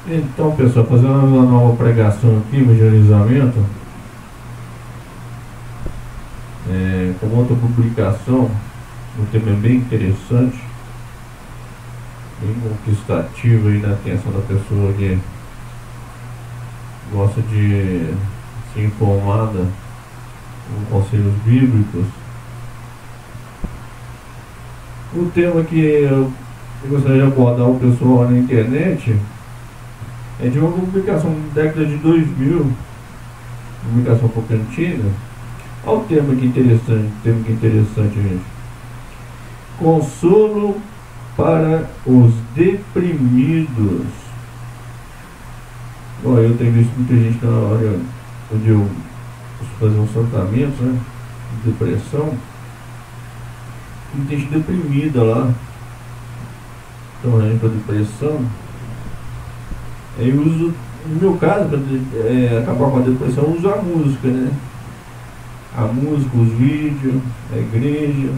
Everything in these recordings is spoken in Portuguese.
Então, pessoal, fazendo uma nova pregação aqui, evangelizamento, com outra publicação, um tema bem interessante, bem conquistativo aí na atenção da pessoa que gosta de se informar com conselhos bíblicos. O tema que eu gostaria de abordar o pessoal na internet é de uma publicação da década de 2000, publicação um pouco antiga. Olha o tema que interessante, gente. Consolo para os deprimidos. Bom, eu tenho visto muita gente na hora onde eu fazer um tratamento, né, de depressão, muita gente deprimida lá, então para depressão. Eu uso, no meu caso, para acabar com a depressão, eu uso a música, né? A música, os vídeos, a igreja.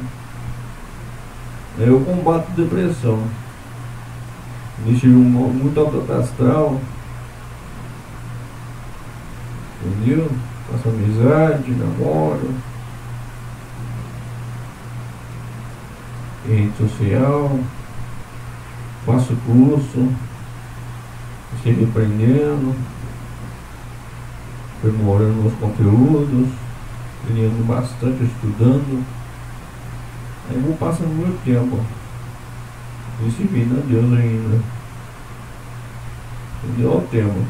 Eu combato a depressão. Deixo muito alto astral. Entendeu? Faço amizade, namoro. Rede social. Faço curso. Estive aprendendo, aprimorando meus conteúdos, lendo bastante, estudando. Aí vou passando meu tempo e servindo a Deus ainda. Entendeu o tema?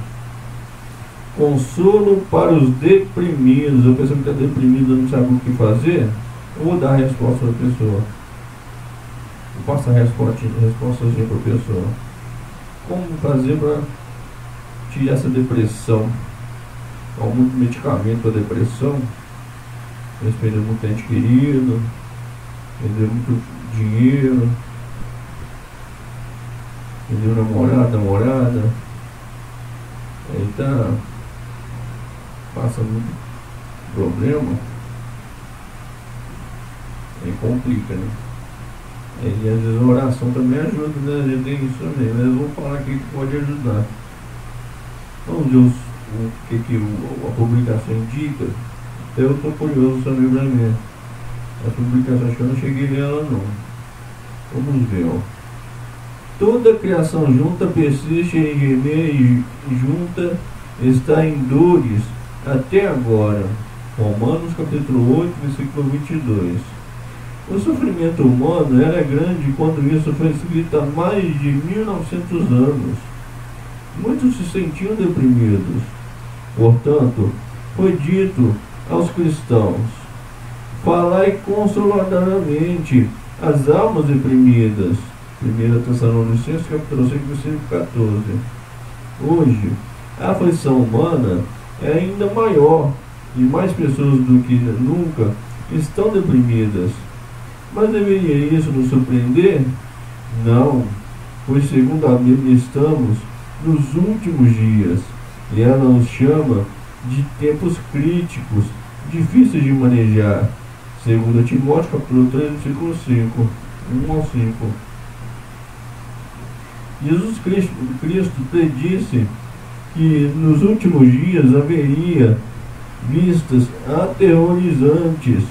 Consolo para os deprimidos. A pessoa que está deprimida não sabe o que fazer, eu vou dar a resposta para a pessoa. Eu passo a respostazinha para a pessoa. Como fazer para tirar essa depressão? Há muito medicamento para depressão. Eles perderam muito ente querido, perderam muito dinheiro, perderam namorada. Aí passa muito problema. Aí complica, né? E às vezes a oração também ajuda, né? A gente tem isso também, mas eu vou falar aqui que pode ajudar. Vamos ver o que a publicação indica. Eu estou curioso também para ver. A publicação, acho que eu não cheguei a ver ela não. Vamos ver, ó. Toda criação junta persiste em gemer e junta está em dores até agora. Romanos capítulo 8, versículo 22. O sofrimento humano era grande quando isso foi escrito há mais de 1900 anos. Muitos se sentiam deprimidos. Portanto, foi dito aos cristãos: falai consoladoramente às almas deprimidas. 1 Tessalonicenses capítulo 5, versículo 14. Hoje, a aflição humana é ainda maior e mais pessoas do que nunca estão deprimidas. Mas deveria isso nos surpreender? Não, pois segundo a Bíblia estamos nos últimos dias, e ela nos chama de tempos críticos, difíceis de manejar. 2 Timóteo capítulo 3, versículo 5, 1 ao 5. Jesus Cristo predisse que nos últimos dias haveria vistas aterrorizantes.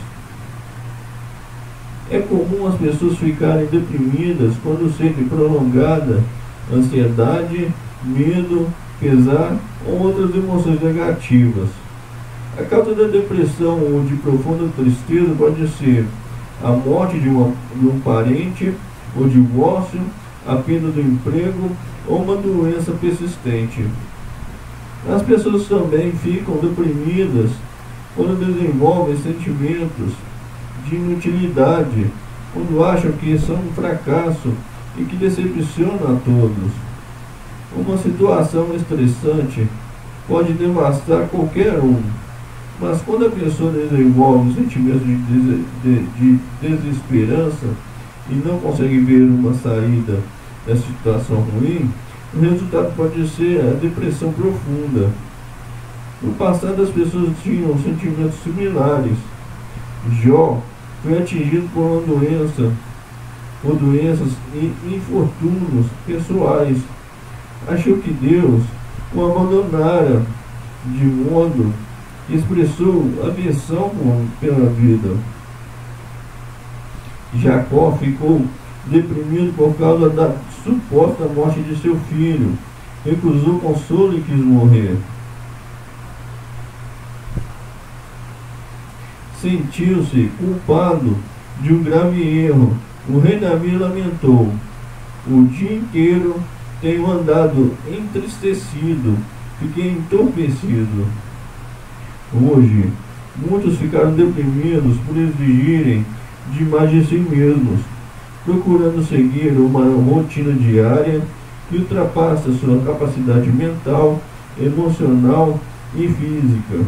É comum as pessoas ficarem deprimidas quando sentem prolongada ansiedade, medo, pesar ou outras emoções negativas. A causa da depressão ou de profunda tristeza pode ser a morte de um parente, o divórcio, a perda do emprego ou uma doença persistente. As pessoas também ficam deprimidas quando desenvolvem sentimentos de inutilidade, quando acham que são um fracasso e que decepcionam a todos. Uma situação estressante pode devastar qualquer um, mas quando a pessoa desenvolve um sentimento de desesperança e não consegue ver uma saída dessa situação ruim, o resultado pode ser a depressão profunda. No passado, as pessoas tinham sentimentos similares. Jó foi atingido por uma doença, por doenças e infortúnios pessoais. achou que Deus o abandonara, de modo que expressou aversão pela vida. Jacó ficou deprimido por causa da suposta morte de seu filho, recusou consolo e quis morrer. Sentiu-se culpado de um grave erro. O rei Davi lamentou: o dia inteiro tenho andado entristecido, fiquei entorpecido. Hoje, muitos ficaram deprimidos por exigirem demais de si mesmos, procurando seguir uma rotina diária que ultrapassa sua capacidade mental, emocional e física.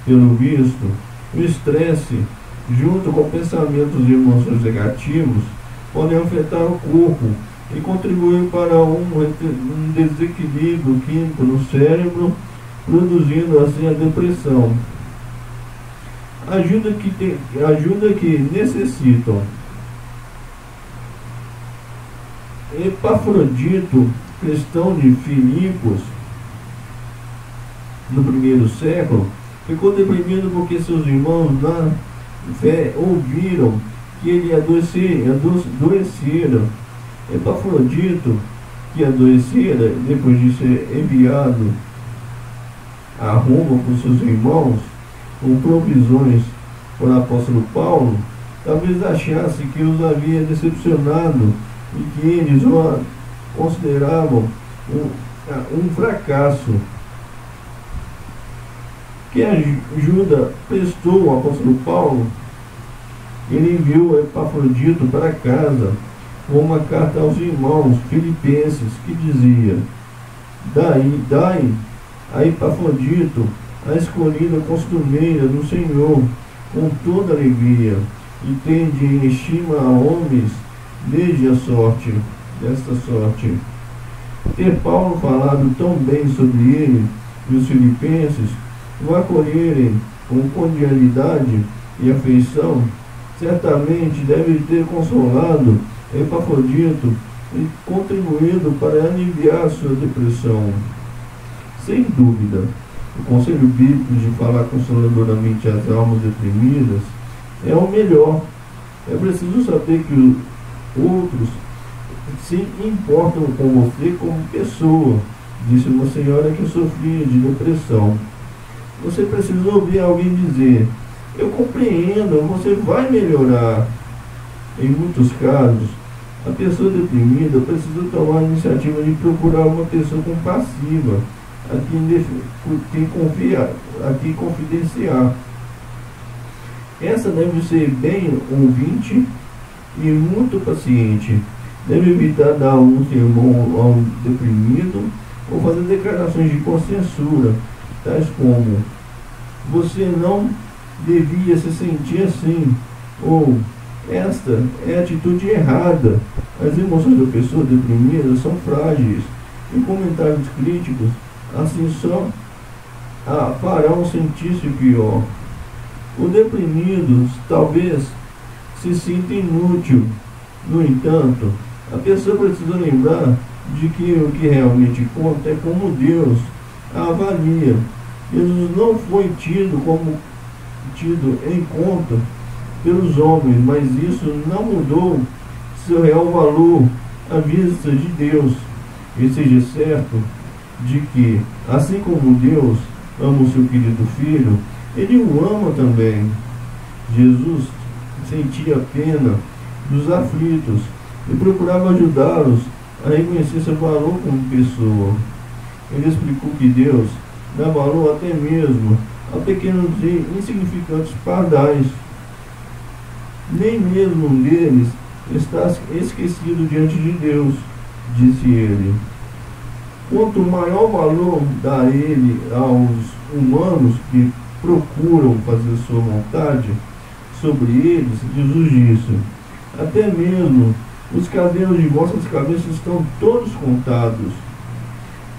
Pelo visto, o estresse, junto com pensamentos e emoções negativos, podem afetar o corpo e contribuir para um desequilíbrio químico no cérebro, produzindo assim a depressão. Ajuda que necessitam. Epafrodito, cristão de Filipos, no primeiro século, ficou deprimido porque seus irmãos na fé ouviram que ele adoecera. Epafrodito, que adoecera depois de ser enviado a Roma por seus irmãos com provisões por apóstolo Paulo, talvez achasse que os havia decepcionado e que eles o consideravam um fracasso. Que ajuda prestou o apóstolo Paulo? Ele enviou Epafrodito para casa com uma carta aos irmãos filipenses que dizia: dai a Epafrodito a escolhida costumeira do Senhor com toda alegria, e tende em estima a homens desde desta sorte. Ter Paulo falado tão bem sobre ele e os filipenses, o acolherem com cordialidade e afeição, certamente deve ter consolado Epafrodito e contribuído para aliviar sua depressão. Sem dúvida, o conselho bíblico de falar consoladoramente às almas deprimidas é o melhor. É preciso saber que os outros se importam com você como pessoa, disse uma senhora que sofria de depressão. Você precisa ouvir alguém dizer: eu compreendo, você vai melhorar. Em muitos casos, a pessoa deprimida precisa tomar a iniciativa de procurar uma pessoa compassiva, a quem confidenciar. Essa deve ser bem ouvinte e muito paciente. Deve evitar dar um sermão ao deprimido ou fazer declarações de censura, tais como: você não devia se sentir assim, ou esta é a atitude errada. As emoções da pessoa deprimida são frágeis, e comentários críticos assim só farão sentir-se pior. O deprimido talvez se sinta inútil. No entanto, a pessoa precisa lembrar de que o que realmente conta é como Deus a avalia. Jesus não foi tido em conta pelos homens, mas isso não mudou seu real valor à vista de Deus. E seja certo de que, assim como Deus ama o seu querido filho, ele o ama também. Jesus sentia pena dos aflitos e procurava ajudá-los a reconhecer seu valor como pessoa. Ele explicou que Deus dá valor até mesmo a pequenos e insignificantes pardais. Nem mesmo um deles está esquecido diante de Deus, disse ele. Quanto maior valor dá ele aos humanos que procuram fazer sua vontade sobre eles, Jesus disse: até mesmo os cabelos de vossas cabeças estão todos contados.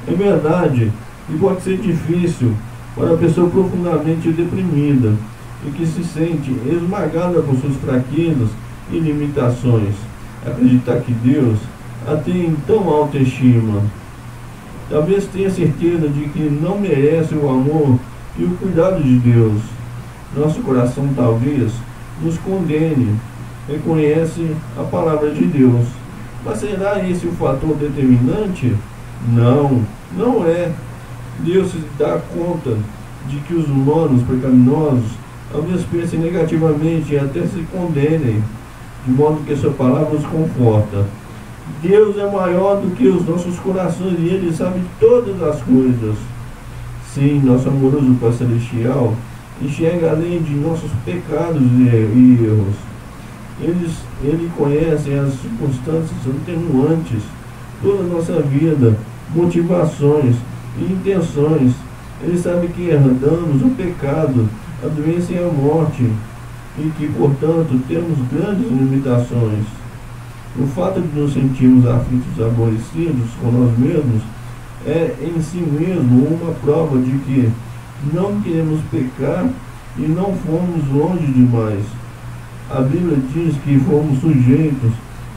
É verdade que pode ser difícil para a pessoa profundamente deprimida e que se sente esmagada por suas fraquezas e limitações acreditar que Deus a tem em tão alta estima. talvez tenha certeza de que não merece o amor e o cuidado de Deus. Nosso coração talvez nos condene, reconhece a palavra de Deus. Mas será esse o fator determinante? Não, não é. Deus se dá conta de que os humanos pecaminosos talvez pensem negativamente e até se condenem, de modo que sua palavra os conforta. Deus é maior do que os nossos corações e Ele sabe todas as coisas. Sim, nosso amoroso Pai Celestial enxerga além de nossos pecados e erros. Ele conhece as circunstâncias atenuantes, toda a nossa vida, motivações e intenções. Ele sabe que herdamos o pecado, a doença e a morte, e que, portanto, temos grandes limitações. O fato de nos sentirmos aflitos, aborrecidos com nós mesmos, é em si mesmo uma prova de que não queremos pecar e não fomos longe demais. A Bíblia diz que fomos sujeitos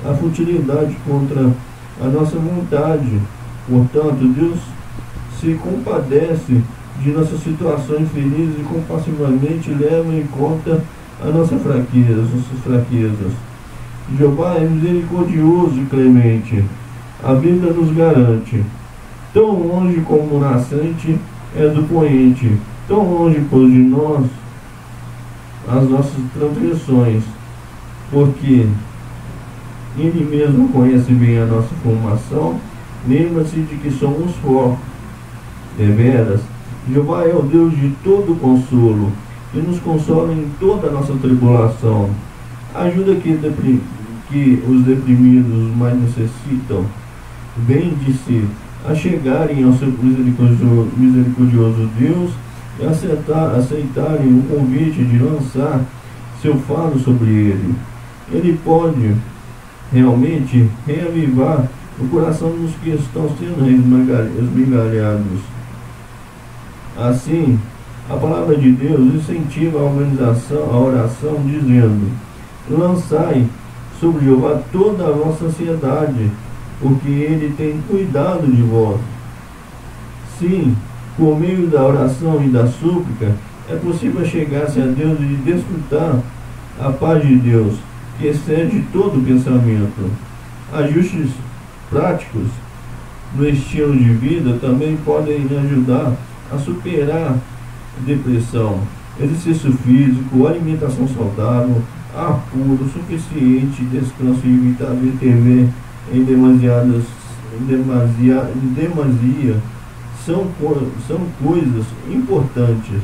à futilidade contra a nossa vontade. Portanto, Deus se compadece de nossas situações felizes e compassivamente leva em conta as nossas fraquezas. Jeová é misericordioso e clemente. A Bíblia nos garante: tão longe como o nascente é do poente, tão longe pôs de nós as nossas transgressões, porque Ele mesmo conhece bem a nossa formação, lembra-se de que somos fortes. Deveras, Jeová é o Deus de todo consolo, e nos consola em toda a nossa tribulação. Ajuda que os deprimidos mais necessitam, bem de si, a chegarem ao seu misericordioso Deus e aceitarem o convite de lançar seu fardo sobre ele. Ele pode realmente reavivar o coração dos que estão sendo esmigalhados. Assim, a palavra de Deus incentiva a oração, dizendo: lançai sobre Jeová toda a vossa ansiedade, porque Ele tem cuidado de vós. Sim, por meio da oração e da súplica, é possível chegar-se a Deus e desfrutar a paz de Deus, que excede todo pensamento. Ajustes práticos no estilo de vida também podem ajudar a superar depressão. Exercício físico, alimentação saudável, ar puro, suficiente, descanso e evitar ver TV em demasia são coisas importantes.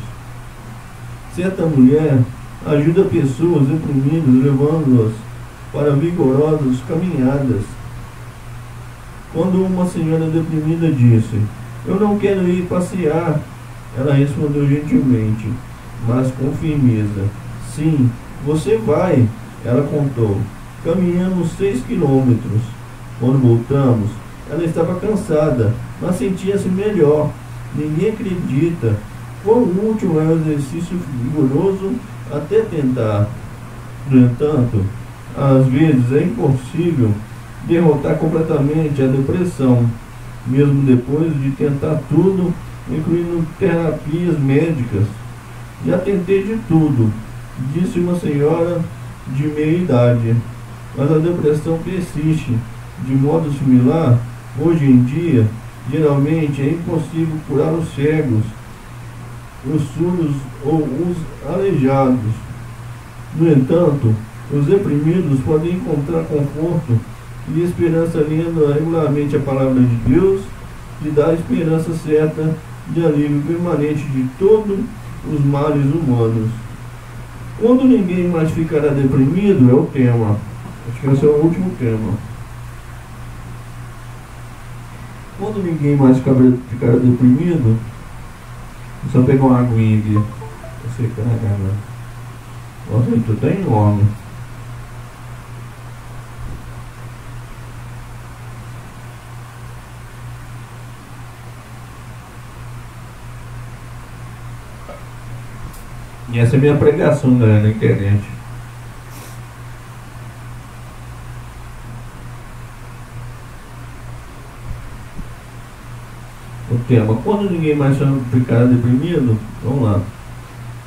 Certa mulher ajuda pessoas deprimidas, levando-as para vigorosas caminhadas. Quando uma senhora deprimida disse: eu não quero ir passear, ela respondeu gentilmente, mas com firmeza: sim, você vai. Ela contou: caminhamos 6 quilômetros. Quando voltamos, ela estava cansada, mas sentia-se melhor. Ninguém acredita quão útil é o exercício vigoroso até tentar. No entanto, às vezes é impossível derrotar completamente a depressão, mesmo depois de tentar tudo, incluindo terapias médicas. Já tentei de tudo, disse uma senhora de meia idade, mas a depressão persiste. De modo similar, hoje em dia, geralmente é impossível curar os cegos, os surdos ou os aleijados. No entanto, os deprimidos podem encontrar conforto e esperança lendo regularmente a palavra de Deus, que dá a esperança certa de alívio permanente de todos os males humanos. Quando ninguém mais ficará deprimido é o tema. Acho que esse é o último tema. Quando ninguém mais ficará deprimido, é só pegar uma aguinha aqui. Você caramba. Nossa, isso tá enorme. E essa é a minha pregação, galera, na internet. O tema: quando ninguém mais ficará deprimido? Vamos lá.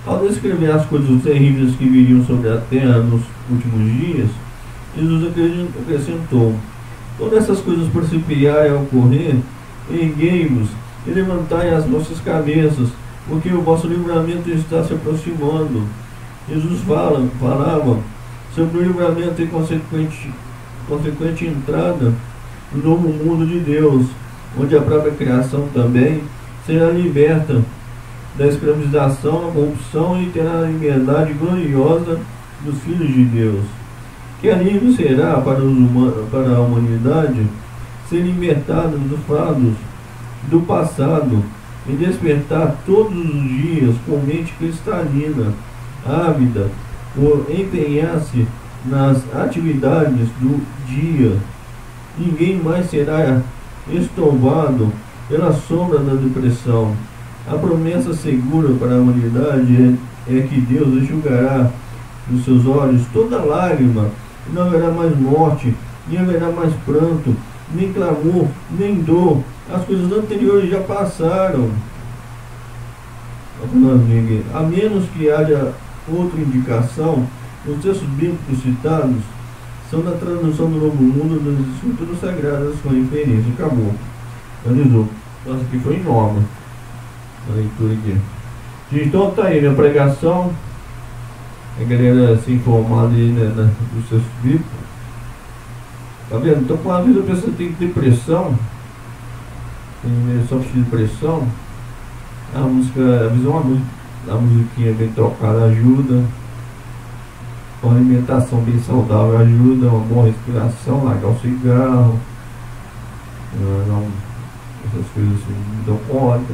Ao descrever as coisas terríveis que viriam sobre a terra nos últimos dias, Jesus acrescentou: quando essas coisas principiarem a ocorrer, erguei-vos e levantai as vossas cabeças, porque o vosso livramento está se aproximando. Jesus falava sobre o livramento e consequente entrada no novo mundo de Deus, onde a própria criação também será liberta da escravização, da corrupção e terá a liberdade gloriosa dos filhos de Deus. Que alívio será para a humanidade ser libertada dos fardos do passado e despertar todos os dias com mente cristalina, ávida por empenhar-se nas atividades do dia. Ninguém mais será estouvado pela sombra da depressão. A promessa segura para a humanidade é que Deus enxugará dos seus olhos toda lágrima, e não haverá mais morte, nem haverá mais pranto, nem clamor, nem dor. As coisas anteriores já passaram. A menos que haja outra indicação, os textos bíblicos citados são da tradução do Novo Mundo das Escrituras Sagradas com referência. Acabou. Analisou. Nossa, aqui foi enorme a leitura aqui. Então tá aí minha pregação. A galera se informada aí, né, dos textos bíblicos. Tá vendo? Então, quando às vezes a pessoa tem depressão, sofre de depressão, a musiquinha bem tocada ajuda, uma alimentação bem saudável ajuda, uma boa respiração, largar o cigarro, essas coisas assim não dão conta,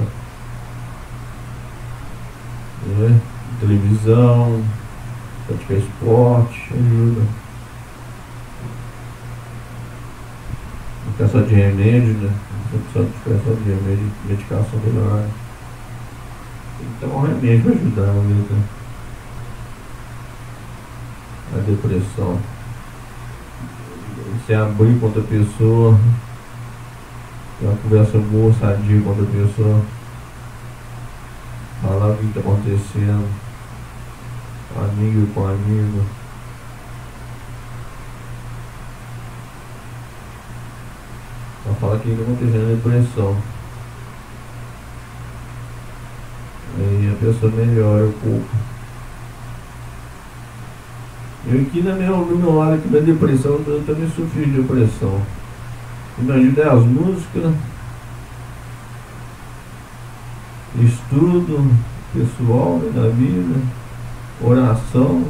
né? Televisão, praticar esporte ajuda. Não ficar só de remédio, né? Não precisa ficar só de remédio, medicação melhor. Tem que tomar um remédio para ajudar mesmo, a depressão. Se abrir com outra pessoa, ter uma conversa boa, sadia com outra pessoa, falar o que está acontecendo, amigo com amigo. Pra falar que está acontecendo a depressão. Aí a pessoa melhora um pouco. Eu aqui do meu lado aqui da depressão, eu também sofri de depressão. E me ajuda é as músicas, estudo pessoal, né, da vida, oração.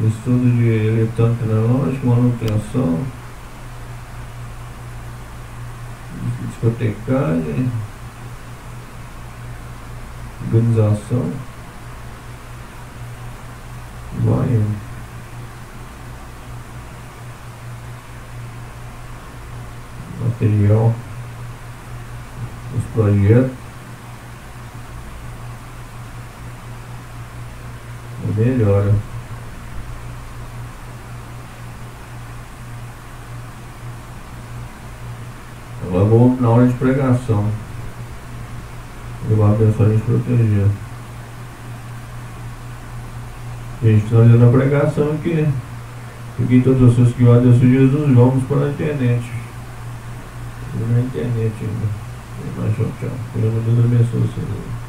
Estudo de eletrônica analógica, manutenção, discotecária, organização, vai, material, os projetos, melhora. Agora vou na hora de pregação. Eu vou abençoar a gente proteger. Gente, estamos fazendo a pregação aqui. Aqui todas as pessoas que odam Jesus, vamos para a internet. Na internet ainda. Tchau, tchau. Deus abençoe vocês.